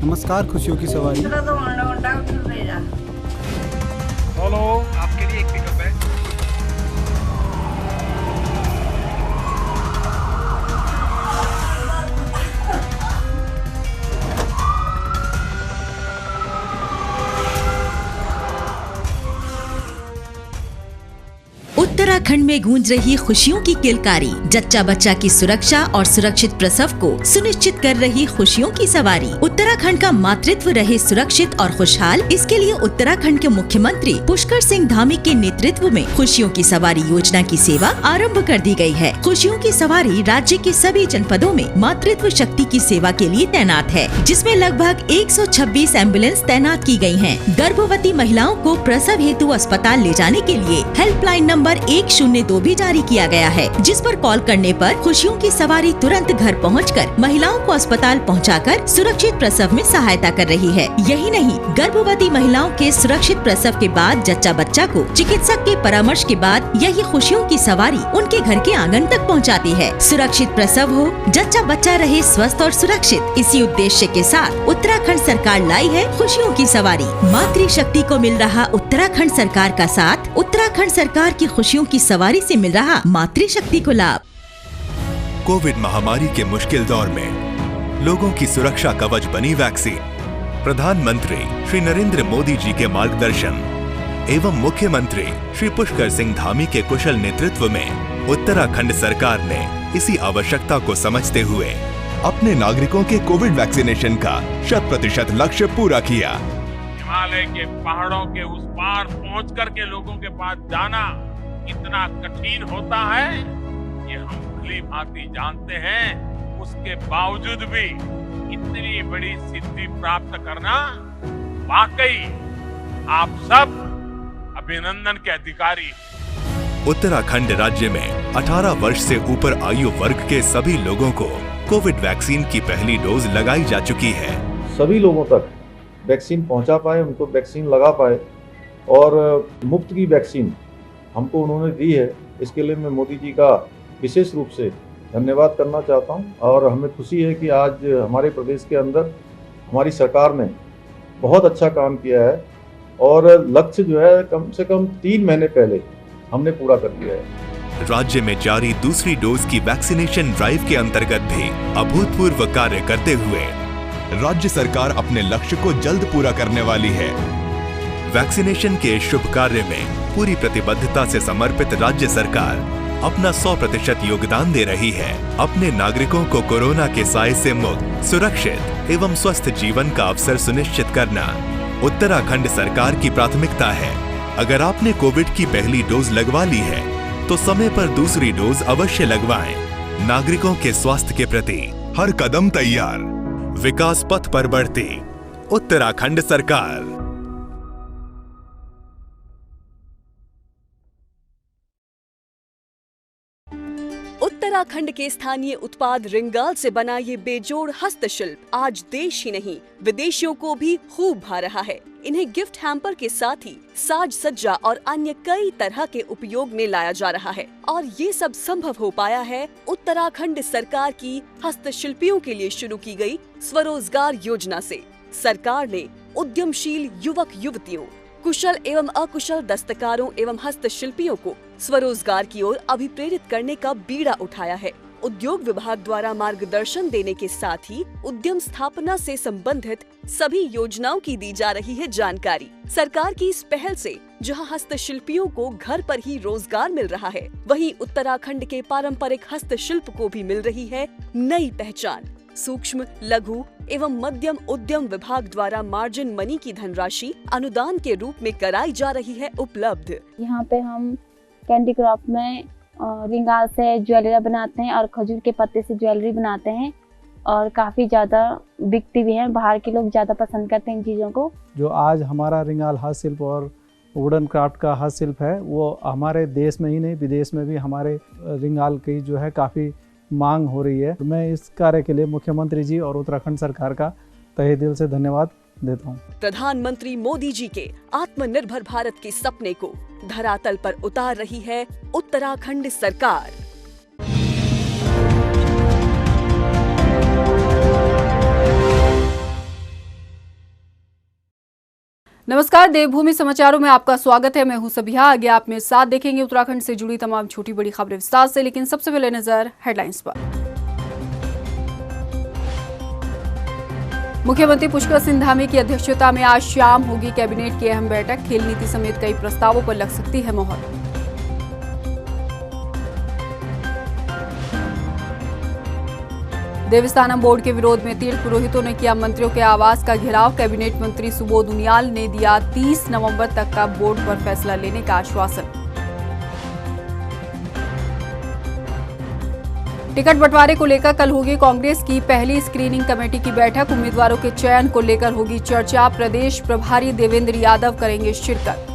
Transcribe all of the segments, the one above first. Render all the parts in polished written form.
नमस्कार खुशियों की सवारी। हेलो, आपके लिए एक पिकअप है। उत्तराखंड में गूंज रही खुशियों की किलकारी, जच्चा बच्चा की सुरक्षा और सुरक्षित प्रसव को सुनिश्चित कर रही खुशियों की सवारी। उत्तराखंड का मातृत्व रहे सुरक्षित और खुशहाल, इसके लिए उत्तराखंड के मुख्यमंत्री पुष्कर सिंह धामी के नेतृत्व में खुशियों की सवारी योजना की सेवा आरंभ कर दी गई है। खुशियों की सवारी राज्य के सभी जनपदों में मातृत्व शक्ति की सेवा के लिए तैनात है, जिसमें लगभग 126 एम्बुलेंस तैनात की गई हैं। गर्भवती महिलाओं को प्रसव हेतु अस्पताल ले जाने के लिए हेल्पलाइन नंबर 102 भी जारी किया गया है, जिस पर कॉल करने पर खुशियों की सवारी तुरंत घर पहुंचकर महिलाओं को अस्पताल पहुंचाकर सुरक्षित प्रसव में सहायता कर रही है। यही नहीं, गर्भवती महिलाओं के सुरक्षित प्रसव के बाद जच्चा बच्चा को चिकित्सक के परामर्श के बाद यही खुशियों की सवारी उनके घर के आंगन तक पहुंचाती है। सुरक्षित प्रसव हो, जच्चा बच्चा रहे स्वस्थ और सुरक्षित, इसी उद्देश्य के साथ उत्तराखंड सरकार लाई है खुशियों की सवारी। मातृशक्ति को मिल रहा उत्तराखंड सरकार का साथ, उत्तराखंड सरकार की खुशियों की सवारी से मिल रहा मातृशक्ति को लाभ। कोविड महामारी के मुश्किल दौर में लोगों की सुरक्षा कवच बनी वैक्सीन। प्रधानमंत्री श्री नरेंद्र मोदी जी के मार्गदर्शन एवं मुख्यमंत्री श्री पुष्कर सिंह धामी के कुशल नेतृत्व में उत्तराखंड सरकार ने इसी आवश्यकता को समझते हुए अपने नागरिकों के कोविड वैक्सीनेशन का 100% लक्ष्य पूरा किया। हिमालय के पहाड़ों के उस पार पहुंच करके लोगों के पास जाना इतना कठिन होता है, ये हम भली भांति जानते हैं। उसके बावजूद भी इतनी बड़ी सिद्धि प्राप्त करना वाकई आप सब अभिनंदन के अधिकारी। उत्तराखंड राज्य में 18 वर्ष से ऊपर आयु वर्ग के सभी लोगों को कोविड वैक्सीन की पहली डोज लगाई जा चुकी है। सभी लोगों तक वैक्सीन पहुंचा पाए, उनको वैक्सीन लगा पाए और मुफ्त की वैक्सीन हमको उन्होंने दी है। इसके लिए मैं मोदी जी का विशेष रूप से धन्यवाद करना चाहता हूं। और हमें खुशी है कि आज हमारे प्रदेश के अंदर हमारी सरकार ने बहुत अच्छा काम किया है और लक्ष्य जो है कम से कम 3 महीने पहले हमने पूरा कर लिया है। राज्य में जारी दूसरी डोज की वैक्सीनेशन ड्राइव के अंतर्गत भी अभूतपूर्व कार्य करते हुए राज्य सरकार अपने लक्ष्य को जल्द पूरा करने वाली है। वैक्सीनेशन के शुभ कार्य में पूरी प्रतिबद्धता से समर्पित राज्य सरकार अपना 100% योगदान दे रही है। अपने नागरिकों को कोरोना के साए से मुक्त, सुरक्षित एवं स्वस्थ जीवन का अवसर सुनिश्चित करना उत्तराखंड सरकार की प्राथमिकता है। अगर आपने कोविड की पहली डोज लगवा ली है तो समय पर दूसरी डोज अवश्य लगवाएं। नागरिकों के स्वास्थ्य के प्रति हर कदम तैयार, विकास पथ पर बढ़ती उत्तराखंड सरकार। उत्तराखंड के स्थानीय उत्पाद रिंगाल से बना ये बेजोड़ हस्तशिल्प आज देश ही नहीं विदेशियों को भी खूब भा रहा है। इन्हें गिफ्ट हैम्पर के साथ ही साज सज्जा और अन्य कई तरह के उपयोग में लाया जा रहा है और ये सब संभव हो पाया है उत्तराखंड सरकार की हस्तशिल्पियों के लिए शुरू की गई स्वरोजगार योजना से। सरकार ने उद्यमशील युवक युवतियों, कुशल एवं अकुशल दस्तकारों एवं हस्तशिल्पियों को स्वरोजगार की ओर अभिप्रेरित करने का बीड़ा उठाया है। उद्योग विभाग द्वारा मार्गदर्शन देने के साथ ही उद्यम स्थापना से संबंधित सभी योजनाओं की दी जा रही है जानकारी। सरकार की इस पहल से जहां हस्तशिल्पियों को घर पर ही रोजगार मिल रहा है, वहीं उत्तराखंड के पारंपरिक हस्तशिल्प को भी मिल रही है नई पहचान। सूक्ष्म, लघु एवं मध्यम उद्यम विभाग द्वारा मार्जिन मनी की धनराशि अनुदान के रूप में कराई जा रही है उपलब्ध। यहाँ पे हम कैंडी क्राफ्ट में रिंगाल से ज्वेलरी बनाते हैं और खजूर के पत्ते से ज्वेलरी बनाते हैं और काफ़ी ज़्यादा बिकती भी हैं। बाहर के लोग ज़्यादा पसंद करते हैं इन चीज़ों को। जो आज हमारा रिंगाल हस्तशिल्प और वुडन क्राफ्ट का हस्तशिल्प है, वो हमारे देश में ही नहीं विदेश में भी हमारे रिंगाल की जो है काफ़ी मांग हो रही है। मैं इस कार्य के लिए मुख्यमंत्री जी और उत्तराखंड सरकार का तहे दिल से धन्यवाद देता हूँ। प्रधानमंत्री मोदी जी के आत्मनिर्भर भारत के सपने को धरातल पर उतार रही है उत्तराखंड सरकार। नमस्कार, देवभूमि समाचारों में आपका स्वागत है। मैं हूं सबिहा। आगे आप मेरे साथ देखेंगे उत्तराखंड से जुड़ी तमाम छोटी बड़ी खबरें विस्तार से, लेकिन सबसे पहले नजर हेडलाइंस पर। मुख्यमंत्री पुष्कर सिंह धामी की अध्यक्षता में आज शाम होगी कैबिनेट की अहम बैठक। खेल नीति समेत कई प्रस्तावों पर लग सकती है मोहर। देवस्थानम बोर्ड के विरोध में तीर्थ पुरोहितों ने किया मंत्रियों के आवास का घेराव। कैबिनेट मंत्री सुबोध उनियाल ने दिया 30 नवंबर तक का बोर्ड पर फैसला लेने का आश्वासन। टिकट बंटवारे को लेकर कल होगी कांग्रेस की पहली स्क्रीनिंग कमेटी की बैठक। उम्मीदवारों के चयन को लेकर होगी चर्चा। प्रदेश प्रभारी देवेंद्र यादव करेंगे शिरकत।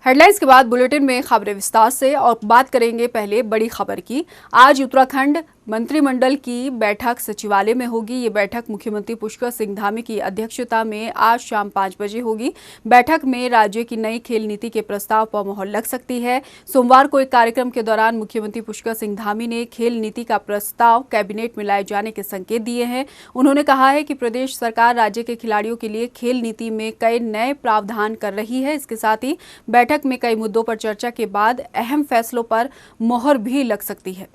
हेडलाइंस के बाद बुलेटिन में खबरें विस्तार से, और बात करेंगे पहले बड़ी खबर की। आज उत्तराखंड मंत्रिमंडल की बैठक सचिवालय में होगी। ये बैठक मुख्यमंत्री पुष्कर सिंह धामी की अध्यक्षता में आज शाम 5 बजे होगी। बैठक में राज्य की नई खेल नीति के प्रस्ताव पर मोहर लग सकती है। सोमवार को एक कार्यक्रम के दौरान मुख्यमंत्री पुष्कर सिंह धामी ने खेल नीति का प्रस्ताव कैबिनेट में लाए जाने के संकेत दिए हैं। उन्होंने कहा है कि प्रदेश सरकार राज्य के खिलाड़ियों के लिए खेल नीति में कई नए प्रावधान कर रही है। इसके साथ ही बैठक में कई मुद्दों पर चर्चा के बाद अहम फैसलों पर मोहर भी लग सकती है।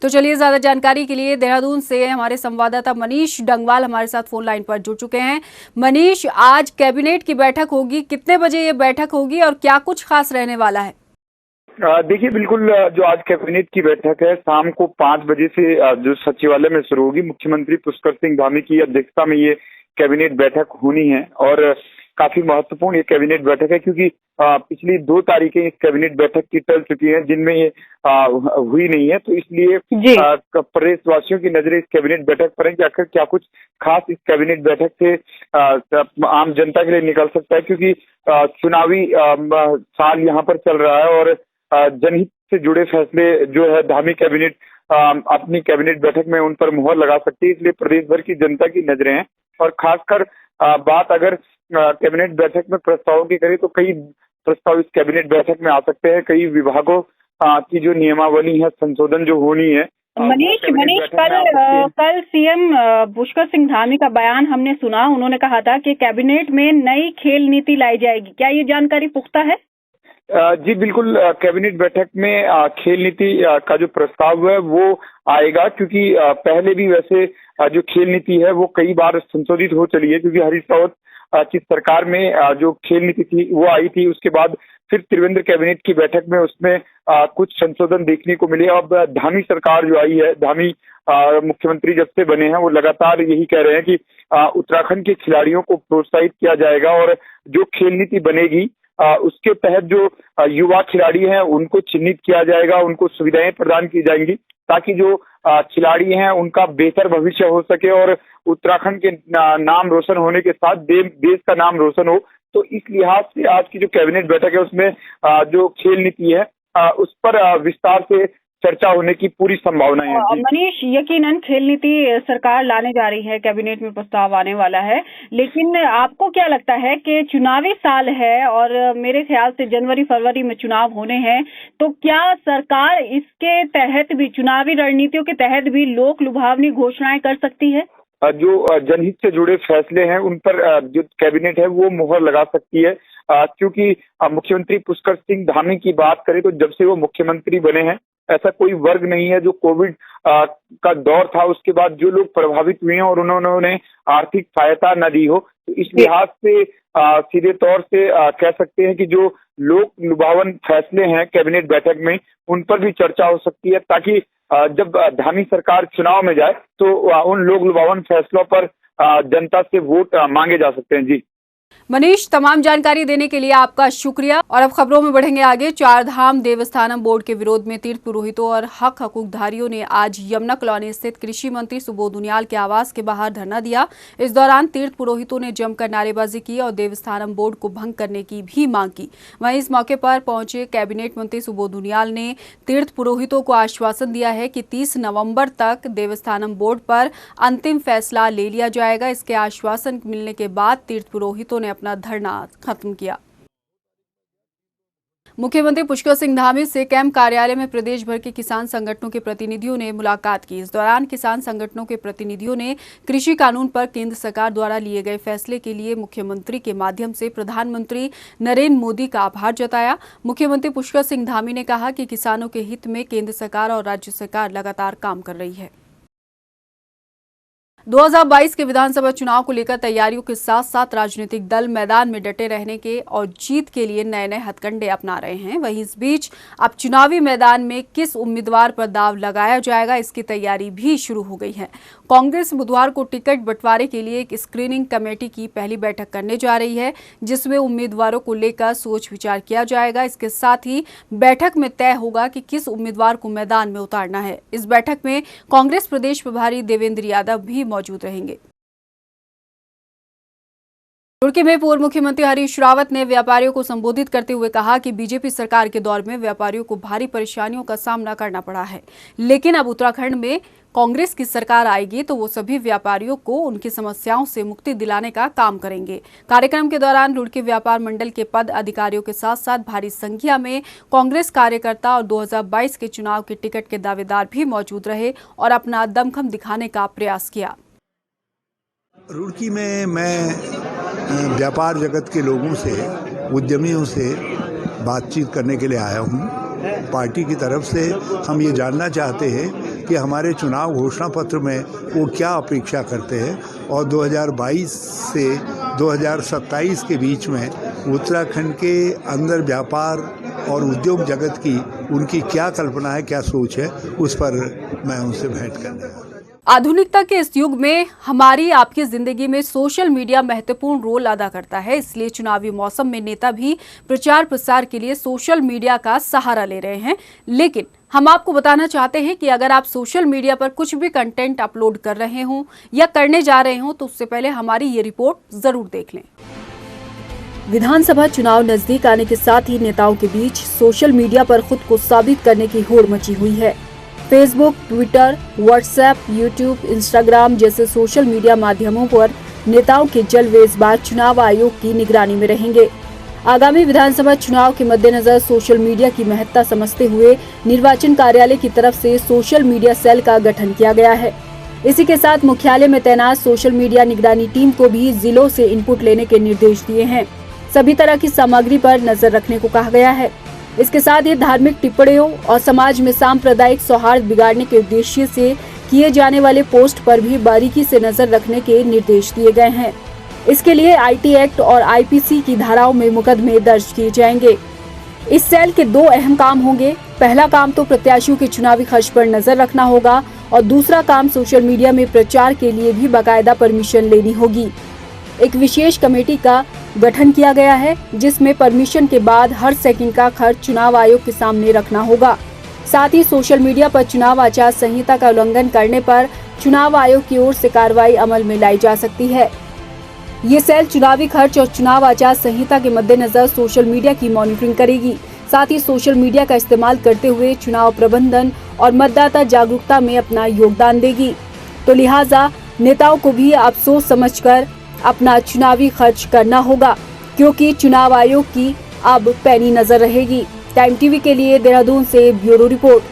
तो चलिए, ज्यादा जानकारी के लिए देहरादून से हमारे संवाददाता मनीष डंगवाल हमारे साथ फोन लाइन पर जुड़ चुके हैं। मनीष, आज कैबिनेट की बैठक होगी, कितने बजे ये बैठक होगी और क्या कुछ खास रहने वाला है? देखिए, बिल्कुल जो आज कैबिनेट की बैठक है शाम को 5 बजे से जो सचिवालय में शुरू होगी। मुख्यमंत्री पुष्कर सिंह धामी की अध्यक्षता में ये कैबिनेट बैठक होनी है और काफी महत्वपूर्ण ये कैबिनेट बैठक है, क्योंकि पिछली 2 तारीखें इस कैबिनेट बैठक की टल चुकी हैं जिनमें ये हुई नहीं है। तो इसलिए प्रदेशवासियों की नजरें इस कैबिनेट बैठक पर है कि आखिर क्या कुछ खास इस कैबिनेट बैठक से आम जनता के लिए निकल सकता है, क्योंकि चुनावी साल यहाँ पर चल रहा है और जनहित से जुड़े फैसले जो है धामी कैबिनेट अपनी कैबिनेट बैठक में उन पर मुहर लगा सकती है। इसलिए प्रदेश भर की जनता की नजरें हैं और खासकर बात अगर कैबिनेट बैठक में प्रस्तावों की करें तो कई प्रस्ताव इस कैबिनेट बैठक में आ सकते हैं। कई विभागों की जो नियमावली है, संशोधन जो होनी है। मनीष, कल सीएम पुष्कर सिंह धामी का बयान हमने सुना। उन्होंने कहा था कि कैबिनेट में नई खेल नीति लाई जाएगी। क्या ये जानकारी पुख्ता है? जी बिल्कुल, कैबिनेट बैठक में खेल नीति का जो प्रस्ताव है वो आएगा, क्योंकि पहले भी वैसे जो खेल नीति है वो कई बार संशोधित हो चली है, क्योंकि हरीश रावत की सरकार में जो खेल नीति थी वो आई थी। उसके बाद फिर त्रिवेंद्र कैबिनेट की बैठक में उसमें कुछ संशोधन देखने को मिले। अब धामी सरकार जो आई है, धामी मुख्यमंत्री जब से बने हैं वो लगातार यही कह रहे हैं कि उत्तराखंड के खिलाड़ियों को प्रोत्साहित किया जाएगा और जो खेल नीति बनेगी उसके तहत जो युवा खिलाड़ी हैं उनको चिन्हित किया जाएगा, उनको सुविधाएं प्रदान की जाएंगी ताकि जो खिलाड़ी हैं उनका बेहतर भविष्य हो सके और उत्तराखंड के नाम रोशन होने के साथ देश का नाम रोशन हो। तो इस लिहाज से आज की जो कैबिनेट बैठक है उसमें जो खेल नीति है उस पर विस्तार से चर्चा होने की पूरी संभावना है। मनीष, यकीनन खेल नीति सरकार लाने जा रही है, कैबिनेट में प्रस्ताव आने वाला है, लेकिन आपको क्या लगता है कि चुनावी साल है और मेरे ख्याल से जनवरी फरवरी में चुनाव होने हैं, तो क्या सरकार इसके तहत भी, चुनावी रणनीतियों के तहत भी लोक लुभावनी घोषणाएं कर सकती है? जो जनहित से जुड़े फैसले हैं उन पर जो कैबिनेट है वो मुहर लगा सकती है, क्योंकि मुख्यमंत्री पुष्कर सिंह धामी की बात करें तो जब से वो मुख्यमंत्री बने हैं ऐसा कोई वर्ग नहीं है जो कोविड का दौर था उसके बाद जो लोग प्रभावित हुए हैं और उन्होंने आर्थिक सहायता न दी हो। तो इस लिहाज से सीधे तौर से कह सकते हैं कि जो लोक लुभावन फैसले हैं कैबिनेट बैठक में उन पर भी चर्चा हो सकती है, ताकि जब धामी सरकार चुनाव में जाए तो उन लोक लुभावन फैसलों पर जनता से वोट मांगे जा सकते हैं। जी मनीष, तमाम जानकारी देने के लिए आपका शुक्रिया। और अब खबरों में बढ़ेंगे आगे। 4 धाम देवस्थानम बोर्ड के विरोध में तीर्थ पुरोहितों और हक हकूकधारियों ने आज यमुना कॉलोनी स्थित कृषि मंत्री सुबोध उनियाल के आवास के बाहर धरना दिया। इस दौरान तीर्थ पुरोहितों ने जमकर नारेबाजी की और देवस्थानम बोर्ड को भंग करने की भी मांग की। वहीं इस मौके पर पहुंचे कैबिनेट मंत्री सुबोध उनियाल ने तीर्थ पुरोहितों को आश्वासन दिया है कि 30 नवम्बर तक देवस्थानम बोर्ड पर अंतिम फैसला ले लिया जाएगा। इसके आश्वासन मिलने के बाद तीर्थ पुरोहितों ने अपना धरना खत्म किया। मुख्यमंत्री पुष्कर सिंह धामी से कैंप कार्यालय में प्रदेश भर के किसान संगठनों के प्रतिनिधियों ने मुलाकात की। इस दौरान किसान संगठनों के प्रतिनिधियों ने कृषि कानून पर केंद्र सरकार द्वारा लिए गए फैसले के लिए मुख्यमंत्री के माध्यम से प्रधानमंत्री नरेंद्र मोदी का आभार जताया। मुख्यमंत्री पुष्कर सिंह धामी ने कहा कि किसानों के हित में केंद्र सरकार और राज्य सरकार लगातार काम कर रही है। 2022 के विधानसभा चुनाव को लेकर तैयारियों के साथ साथ राजनीतिक दल मैदान में डटे रहने के और जीत के लिए नए नए हथकंडे अपना रहे हैं। वहीं इस बीच अब चुनावी मैदान में किस उम्मीदवार पर दाव लगाया जाएगा, इसकी तैयारी भी शुरू हो गई है। कांग्रेस बुधवार को टिकट बंटवारे के लिए एक स्क्रीनिंग कमेटी की पहली बैठक करने जा रही है, जिसमें उम्मीदवारों को लेकर सोच विचार किया जाएगा। इसके साथ ही बैठक में तय होगा कि किस उम्मीदवार को मैदान में उतारना है। इस बैठक में कांग्रेस प्रदेश प्रभारी देवेंद्र यादव भी मौजूद रहेंगे। रुड़की में पूर्व मुख्यमंत्री हरीश रावत ने व्यापारियों को संबोधित करते हुए कहा कि बीजेपी सरकार के दौर में व्यापारियों को भारी परेशानियों का सामना करना पड़ा है, लेकिन अब उत्तराखंड में कांग्रेस की सरकार आएगी तो वो सभी व्यापारियों को उनकी समस्याओं से मुक्ति दिलाने का काम करेंगे। कार्यक्रम के दौरान रुड़की व्यापार मंडल के पद अधिकारियों के साथ साथ भारी संख्या में कांग्रेस कार्यकर्ता और 2022 के चुनाव के टिकट के दावेदार भी मौजूद रहे और अपना दमखम दिखाने का प्रयास किया। रुड़की में मैं व्यापार जगत के लोगों से, उद्यमियों से बातचीत करने के लिए आया हूँ। पार्टी की तरफ से हम ये जानना चाहते हैं कि हमारे चुनाव घोषणा पत्र में वो क्या अपेक्षा करते हैं और 2022 से 2027 के बीच में उत्तराखंड के अंदर व्यापार और उद्योग जगत की उनकी क्या कल्पना है, क्या सोच है, उस पर मैं उनसे भेंट करने वाला। आधुनिकता के इस युग में हमारी आपकी जिंदगी में सोशल मीडिया महत्वपूर्ण रोल अदा करता है, इसलिए चुनावी मौसम में नेता भी प्रचार प्रसार के लिए सोशल मीडिया का सहारा ले रहे हैं। लेकिन हम आपको बताना चाहते हैं कि अगर आप सोशल मीडिया पर कुछ भी कंटेंट अपलोड कर रहे हों या करने जा रहे हों तो उससे पहले हमारी ये रिपोर्ट जरूर देख लें। विधानसभा चुनाव नजदीक आने के साथ ही नेताओं के बीच सोशल मीडिया पर खुद को साबित करने की होड़ मची हुई है। Facebook, Twitter, WhatsApp, YouTube, Instagram जैसे सोशल मीडिया माध्यमों पर नेताओं के जलवे इस बार चुनाव आयोग की निगरानी में रहेंगे। आगामी विधानसभा चुनाव के मद्देनजर सोशल मीडिया की महत्ता समझते हुए निर्वाचन कार्यालय की तरफ से सोशल मीडिया सेल का गठन किया गया है। इसी के साथ मुख्यालय में तैनात सोशल मीडिया निगरानी टीम को भी जिलों से इनपुट लेने के निर्देश दिए हैं। सभी तरह की सामग्री पर नजर रखने को कहा गया है। इसके साथ ही धार्मिक टिप्पणियों और समाज में सांप्रदायिक सौहार्द बिगाड़ने के उद्देश्य से किए जाने वाले पोस्ट पर भी बारीकी से नजर रखने के निर्देश दिए गए हैं। इसके लिए आईटी एक्ट और आईपीसी की धाराओं में मुकदमे दर्ज किए जाएंगे। इस सेल के दो अहम काम होंगे। पहला काम तो प्रत्याशियों के चुनावी खर्च पर नजर रखना होगा और दूसरा काम सोशल मीडिया में प्रचार के लिए भी बाकायदा परमिशन लेनी होगी। एक विशेष कमेटी का गठन किया गया है, जिसमें परमिशन के बाद हर सेकंड का खर्च चुनाव आयोग के सामने रखना होगा। साथ ही सोशल मीडिया पर चुनाव आचार संहिता का उल्लंघन करने पर चुनाव आयोग की ओर से कार्रवाई अमल में लाई जा सकती है। ये सेल चुनावी खर्च और चुनाव आचार संहिता के मद्देनजर सोशल मीडिया की मॉनिटरिंग करेगी। साथ ही सोशल मीडिया का इस्तेमाल करते हुए चुनाव प्रबंधन और मतदाता जागरूकता में अपना योगदान देगी। तो लिहाजा नेताओं को भी अब सोच समझकर अपना चुनावी खर्च करना होगा, क्योंकि चुनाव आयोग की अब पैनी नजर रहेगी। टाइम टीवी के लिए देहरादून से ब्यूरो रिपोर्ट।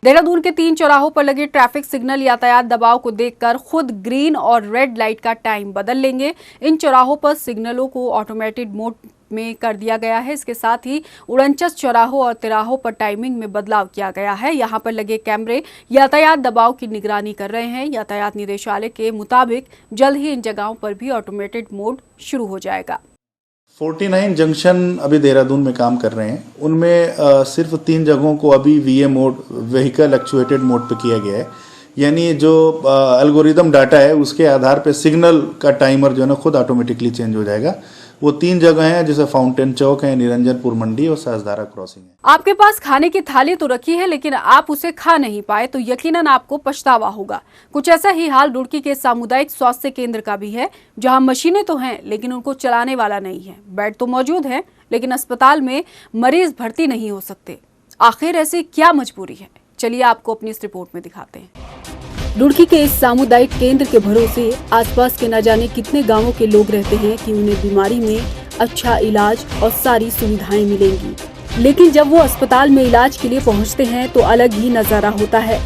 देहरादून के 3 चौराहों पर लगे ट्रैफिक सिग्नल यातायात दबाव को देखकर खुद ग्रीन और रेड लाइट का टाइम बदल लेंगे। इन चौराहों पर सिग्नलों को ऑटोमेटेड मोड में कर दिया गया है। इसके साथ ही 49 चौराहों और तिराहों पर टाइमिंग में बदलाव किया गया है। यहां पर लगे कैमरे यातायात दबाव की निगरानी कर रहे हैं। यातायात निदेशालय के मुताबिक जल्द ही इन जगहों पर भी ऑटोमेटेड मोड शुरू हो जाएगा। 49 जंक्शन अभी देहरादून में काम कर रहे हैं। उनमें सिर्फ 3 जगहों को अभी वीए मोड, व्हीकल एक्चुएटेड मोड पे किया गया है। यानी जो एल्गोरिदम डाटा है उसके आधार पे सिग्नल का टाइमर जो है ना खुद ऑटोमेटिकली चेंज हो जाएगा। वो 3 जगह हैं, जैसे फाउंटेन चौक है, निरंजनपुर मंडी और साजधारा क्रॉसिंग है। आपके पास खाने की थाली तो रखी है, लेकिन आप उसे खा नहीं पाए तो यकीनन आपको पछतावा होगा। कुछ ऐसा ही हाल रुड़की के सामुदायिक स्वास्थ्य केंद्र का भी है, जहां मशीनें तो हैं लेकिन उनको चलाने वाला नहीं है। बेड तो मौजूद है लेकिन अस्पताल में मरीज भर्ती नहीं हो सकते। आखिर ऐसी क्या मजबूरी है, चलिए आपको अपनी इस रिपोर्ट में दिखाते हैं। रुड़की के इस सामुदायिक केंद्र के भरोसे आसपास के न जाने कितने गांवों के लोग रहते हैं कि उन्हें बीमारी में अच्छा इलाज और सारी सुविधाएं मिलेंगी। लेकिन जब वो अस्पताल में इलाज के लिए पहुंचते हैं तो अलग ही नजारा होता है।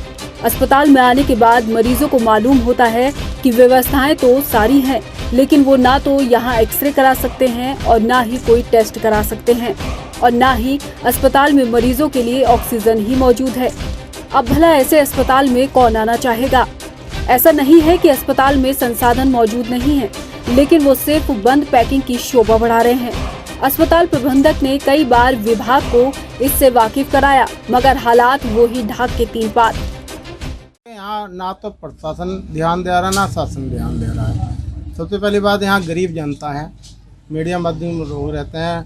अस्पताल में आने के बाद मरीजों को मालूम होता है कि व्यवस्थाएं तो सारी हैं, लेकिन वो ना तो यहाँ एक्सरे करा सकते हैं और ना ही कोई टेस्ट करा सकते हैं और ना ही अस्पताल में मरीजों के लिए ऑक्सीजन ही मौजूद है। अब भला ऐसे अस्पताल में कौन आना चाहेगा? ऐसा नहीं है कि अस्पताल में संसाधन मौजूद नहीं है, लेकिन वो सिर्फ बंद पैकिंग की शोभा बढ़ा रहे हैं। अस्पताल प्रबंधक ने कई बार विभाग को इससे वाकिफ कराया, मगर हालात वो ही ढाक के तीन पात। यहाँ ना तो प्रशासन ध्यान दे रहा, ना शासन ध्यान दे रहा है। सबसे पहली बात, यहाँ गरीब जनता है, मीडियम मध्यम लोग रहते हैं।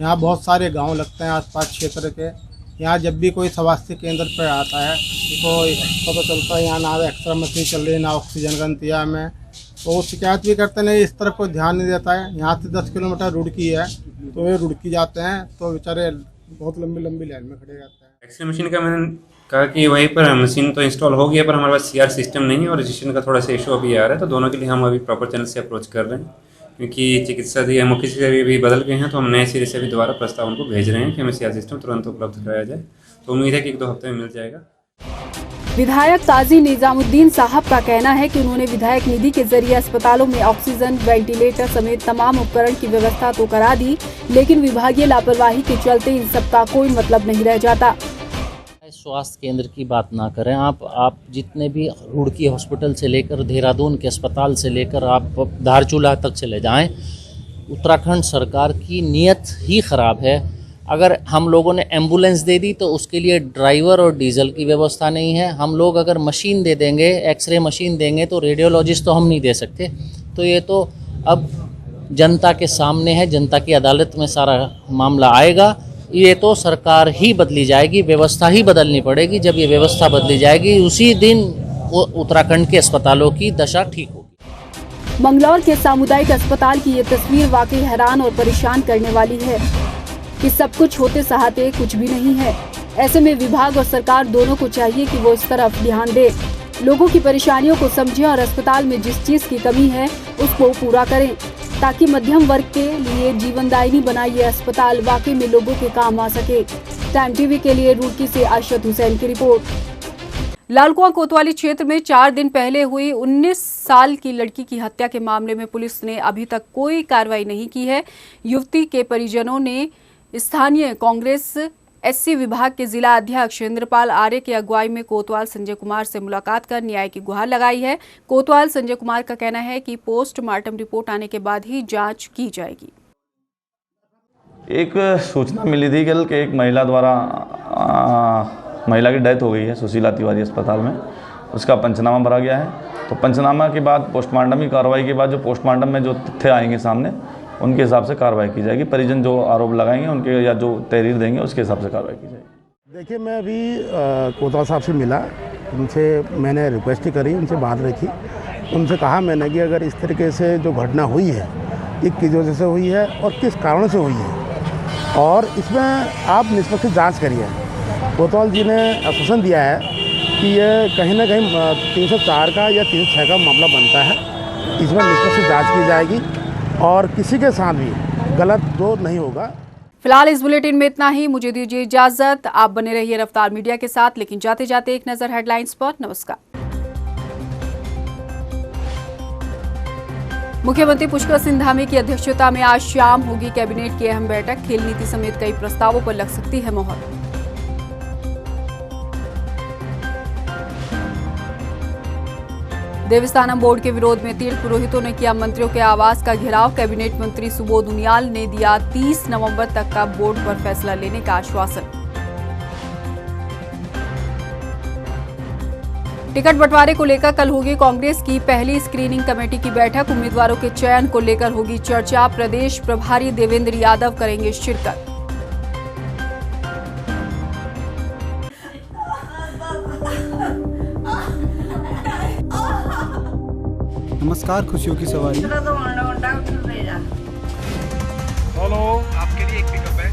यहाँ बहुत सारे गांव लगते हैं आसपास क्षेत्र के। यहाँ जब भी कोई स्वास्थ्य केंद्र पर आता है तो पता चलता है यहाँ ना एक्सरे मशीन चल रही है, ना ऑक्सीजन का इंतजाम है। तो वो शिकायत भी करते नहीं, इस तरफ कोई ध्यान नहीं देता है। यहाँ से 10 किलोमीटर रुड़की है, तो वे रुड़की जाते हैं तो बेचारे बहुत लंबी लंबी लाइन में खड़े रहते हैं। एक्सरे मशीन का मैंने कहा कि वहीं पर मशीन तो इंस्टॉल हो गया, पर हमारे पास CR सिस्टम नहीं है और रजिस्ट्रेशन का थोड़ा सा इशू अभी आ रहा है। तो दोनों के लिए हम अभी प्रॉपर चैनल से अप्रोच कर रहे हैं, क्योंकि चिकित्सा मुख्य से भी बदल गए हैं। तो हम नए सिरे से भी दोबारा प्रस्ताव उनको भेज रहे हैं कि हमें CR सिस्टम तुरंत उपलब्ध कराया जाए। तो उम्मीद है कि 1-2 हफ्ते में मिल जाएगा। विधायक काजी निजामुद्दीन साहब का कहना है कि उन्होंने विधायक निधि के जरिए अस्पतालों में ऑक्सीजन, वेंटिलेटर समेत तमाम उपकरण की व्यवस्था तो करा दी, लेकिन विभागीय लापरवाही के चलते इन सब का कोई मतलब नहीं रह जाता। स्वास्थ्य केंद्र की बात ना करें आप जितने भी रुड़की हॉस्पिटल से लेकर देहरादून के अस्पताल से लेकर आप धारचूला तक चले जाएं, उत्तराखंड सरकार की नीयत ही ख़राब है। अगर हम लोगों ने एम्बुलेंस दे दी तो उसके लिए ड्राइवर और डीजल की व्यवस्था नहीं है। हम लोग अगर मशीन दे देंगे, एक्सरे मशीन देंगे, तो रेडियोलॉजिस्ट तो हम नहीं दे सकते। तो ये तो अब जनता के सामने है, जनता की अदालत में सारा मामला आएगा। ये तो सरकार ही बदली जाएगी, व्यवस्था ही बदलनी पड़ेगी। जब ये व्यवस्था बदली जाएगी उसी दिन उत्तराखंड के अस्पतालों की दशा ठीक होगी। मंगलौर के सामुदायिक अस्पताल की ये तस्वीर वाकई हैरान और परेशान करने वाली है कि सब कुछ होते सहाते कुछ भी नहीं है। ऐसे में विभाग और सरकार दोनों को चाहिए कि वो इस तरफ ध्यान दे, लोगों की परेशानियों को समझें और अस्पताल में जिस चीज की कमी है उसको पूरा करें, ताकि मध्यम वर्ग के लिए जीवनदायिनी बना ये अस्पताल वाकई में लोगों के काम आ सके। टाइम टीवी के लिए रुड़की से अरशद हुसैन की रिपोर्ट। लालकुआं कोतवाली क्षेत्र में 4 दिन पहले हुई 19 साल की लड़की की हत्या के मामले में पुलिस ने अभी तक कोई कार्रवाई नहीं की है। युवती के परिजनों ने स्थानीय कांग्रेस SC विभाग के जिला अध्यक्ष इंद्रपाल आर्य की अगुवाई में कोतवाल संजय कुमार से मुलाकात कर न्याय की गुहार लगाई है। कोतवाल संजय कुमार का कहना है कि पोस्टमार्टम रिपोर्ट आने के बाद ही जांच की जाएगी। एक सूचना मिली थी कल कि एक महिला द्वारा महिला की डेथ हो गई है सुशीला तिवारी अस्पताल में। उसका पंचनामा भरा गया है। तो पंचनामा के बाद पोस्टमार्टम की कार्रवाई के बाद जो पोस्टमार्टम में जो तथ्य आएंगे सामने, उनके हिसाब से कार्रवाई की जाएगी। परिजन जो आरोप लगाएंगे उनके या जो तहरीर देंगे उसके हिसाब से कार्रवाई की जाएगी। देखिए, मैं अभी कोतवाल साहब से मिला, उनसे मैंने रिक्वेस्ट करी, उनसे बात रखी। उनसे कहा मैंने कि अगर इस तरीके से जो घटना हुई है ये किस वजह से हुई है और किस कारण से हुई है, और इसमें आप निष्पक्ष जाँच करिए। कोतवाल जी ने आश्वासन दिया है कि ये कहीं ना कहीं 304 का या 306 का मामला बनता है। इसमें निष्पक्ष जाँच की जाएगी और किसी के साथ भी गलत जो नहीं होगा। फिलहाल इस बुलेटिन में इतना ही। मुझे दीजिए इजाजत। आप बने रहिए रफ्तार मीडिया के साथ, लेकिन जाते जाते एक नजर हेडलाइंस पर। नमस्कार। मुख्यमंत्री पुष्कर सिंह धामी की अध्यक्षता में आज शाम होगी कैबिनेट की अहम बैठक। खेल नीति समेत कई प्रस्तावों पर लग सकती है मोहर। देवस्थानम बोर्ड के विरोध में तीर्थ पुरोहितों ने किया मंत्रियों के आवास का घेराव। कैबिनेट मंत्री सुबोध उनियाल ने दिया 30 नवंबर तक का बोर्ड पर फैसला लेने का आश्वासन। टिकट बंटवारे को लेकर कल होगी कांग्रेस की पहली स्क्रीनिंग कमेटी की बैठक। उम्मीदवारों के चयन को लेकर होगी चर्चा। प्रदेश प्रभारी देवेंद्र यादव करेंगे शिरकत। नमस्कार, खुशियों की सवारी। हेलो, आपके लिए एक पिकअप है।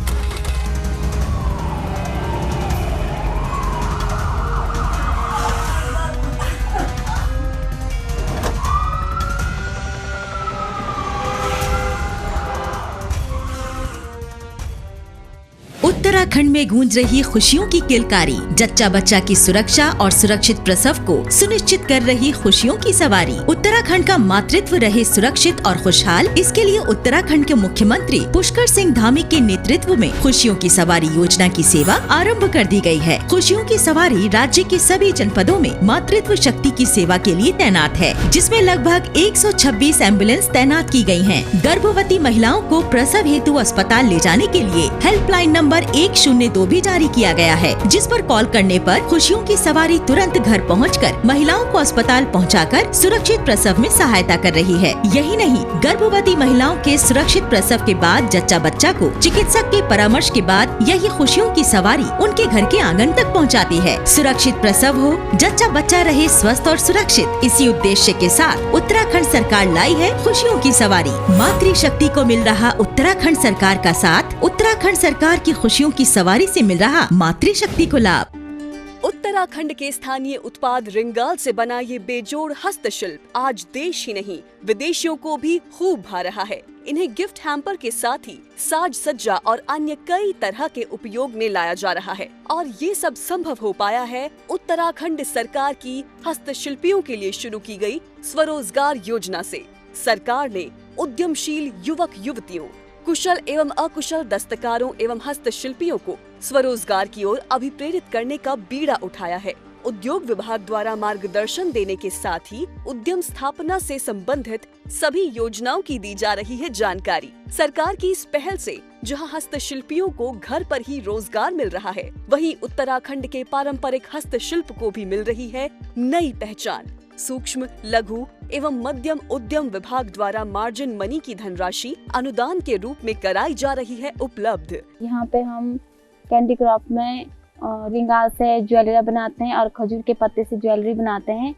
उत्तराखंड में गूंज रही खुशियों की किलकारी, जच्चा बच्चा की सुरक्षा और सुरक्षित प्रसव को सुनिश्चित कर रही खुशियों की सवारी। उत्तराखंड का मातृत्व रहे सुरक्षित और खुशहाल, इसके लिए उत्तराखंड के मुख्यमंत्री पुष्कर सिंह धामी के नेतृत्व में खुशियों की सवारी योजना की सेवा आरंभ कर दी गई है। खुशियों की सवारी राज्य के सभी जनपदों में मातृत्व शक्ति की सेवा के लिए तैनात है, जिसमें लगभग 126 एम्बुलेंस तैनात की गई हैं। गर्भवती महिलाओं को प्रसव हेतु अस्पताल ले जाने के लिए हेल्पलाइन नंबर 102 भी जारी किया गया है, जिस पर कॉल करने पर खुशियों की सवारी तुरंत घर पहुंचकर महिलाओं को अस्पताल पहुंचाकर सुरक्षित प्रसव में सहायता कर रही है। यही नहीं, गर्भवती महिलाओं के सुरक्षित प्रसव के बाद जच्चा बच्चा को चिकित्सक के परामर्श के बाद यही खुशियों की सवारी उनके घर के आंगन तक पहुंचाती है। सुरक्षित प्रसव हो, जच्चा बच्चा रहे स्वस्थ और सुरक्षित, इसी उद्देश्य के साथ उत्तराखंड सरकार लाई है खुशियों की सवारी। मातृशक्ति को मिल रहा उत्तराखंड सरकार का साथ, उत्तराखंड सरकार की खुशियों की सवारी से मिल रहा मातृशक्ति को लाभ। उत्तराखंड के स्थानीय उत्पाद रिंगाल से बना ये बेजोड़ हस्तशिल्प आज देश ही नहीं विदेशियों को भी खूब भा रहा है। इन्हें गिफ्ट हैम्पर के साथ ही साज सज्जा और अन्य कई तरह के उपयोग में लाया जा रहा है, और ये सब संभव हो पाया है उत्तराखंड सरकार की हस्तशिल्पियों के लिए शुरू की गई स्वरोजगार योजना से। सरकार ने उद्यमशील युवक युवतियों, कुशल एवं अकुशल दस्तकारों एवं हस्तशिल्पियों को स्वरोजगार की ओर अभिप्रेरित करने का बीड़ा उठाया है। उद्योग विभाग द्वारा मार्गदर्शन देने के साथ ही उद्यम स्थापना से संबंधित सभी योजनाओं की दी जा रही है जानकारी। सरकार की इस पहल से जहां हस्तशिल्पियों को घर पर ही रोजगार मिल रहा है, वहीं उत्तराखंड के पारंपरिक हस्तशिल्प को भी मिल रही है नई पहचान। सूक्ष्म, लघु एवं मध्यम उद्यम विभाग द्वारा मार्जिन मनी की धनराशि अनुदान के रूप में कराई जा रही है उपलब्ध। यहाँ पे हम कैंडी क्राफ्ट में रिंगाल से ज्वेलरी बनाते हैं और खजूर के पत्ते से ज्वेलरी बनाते हैं,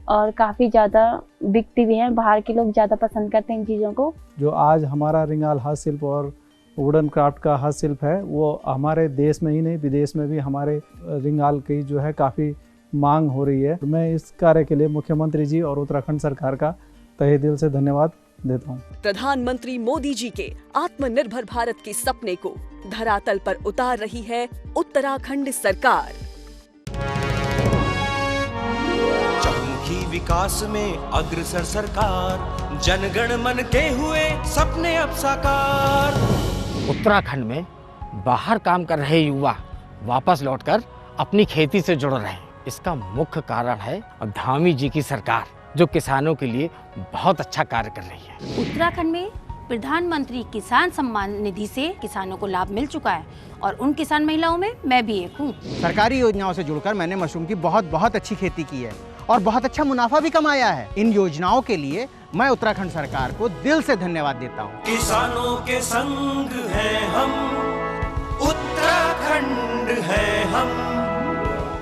और काफ़ी ज़्यादा बिकती भी हैं। बाहर के लोग ज़्यादा पसंद करते हैं इन चीज़ों को। जो आज हमारा रिंगाल हस्तशिल्प और वुडन क्राफ्ट का हस्तशिल्प है, वो हमारे देश में ही नहीं विदेश में भी हमारे रिंगाल की जो है काफ़ी मांग हो रही है। मैं इस कार्य के लिए मुख्यमंत्री जी और उत्तराखंड सरकार का तहे दिल से धन्यवाद देता हूँ। प्रधानमंत्री मोदी जी के आत्मनिर्भर भारत के सपने को धरातल पर उतार रही है उत्तराखंड सरकार। चहुमुखी विकास में अग्रसर सरकार, जनगण मन के हुए सपने अब साकार। उत्तराखंड में बाहर काम कर रहे युवा वापस लौटकर अपनी खेती से जुड़ रहे हैं। इसका मुख्य कारण है धामी जी की सरकार, जो किसानों के लिए बहुत अच्छा कार्य कर रही है। उत्तराखंड में प्रधानमंत्री किसान सम्मान निधि से किसानों को लाभ मिल चुका है, और उन किसान महिलाओं में मैं भी एक हूँ। सरकारी योजनाओं से जुड़कर मैंने मशरूम की बहुत अच्छी खेती की है और बहुत अच्छा मुनाफा भी कमाया है। इन योजनाओं के लिए मैं उत्तराखंड सरकार को दिल से धन्यवाद देता हूँ। किसानों के संग हैं हम, उत्तराखंड है हम।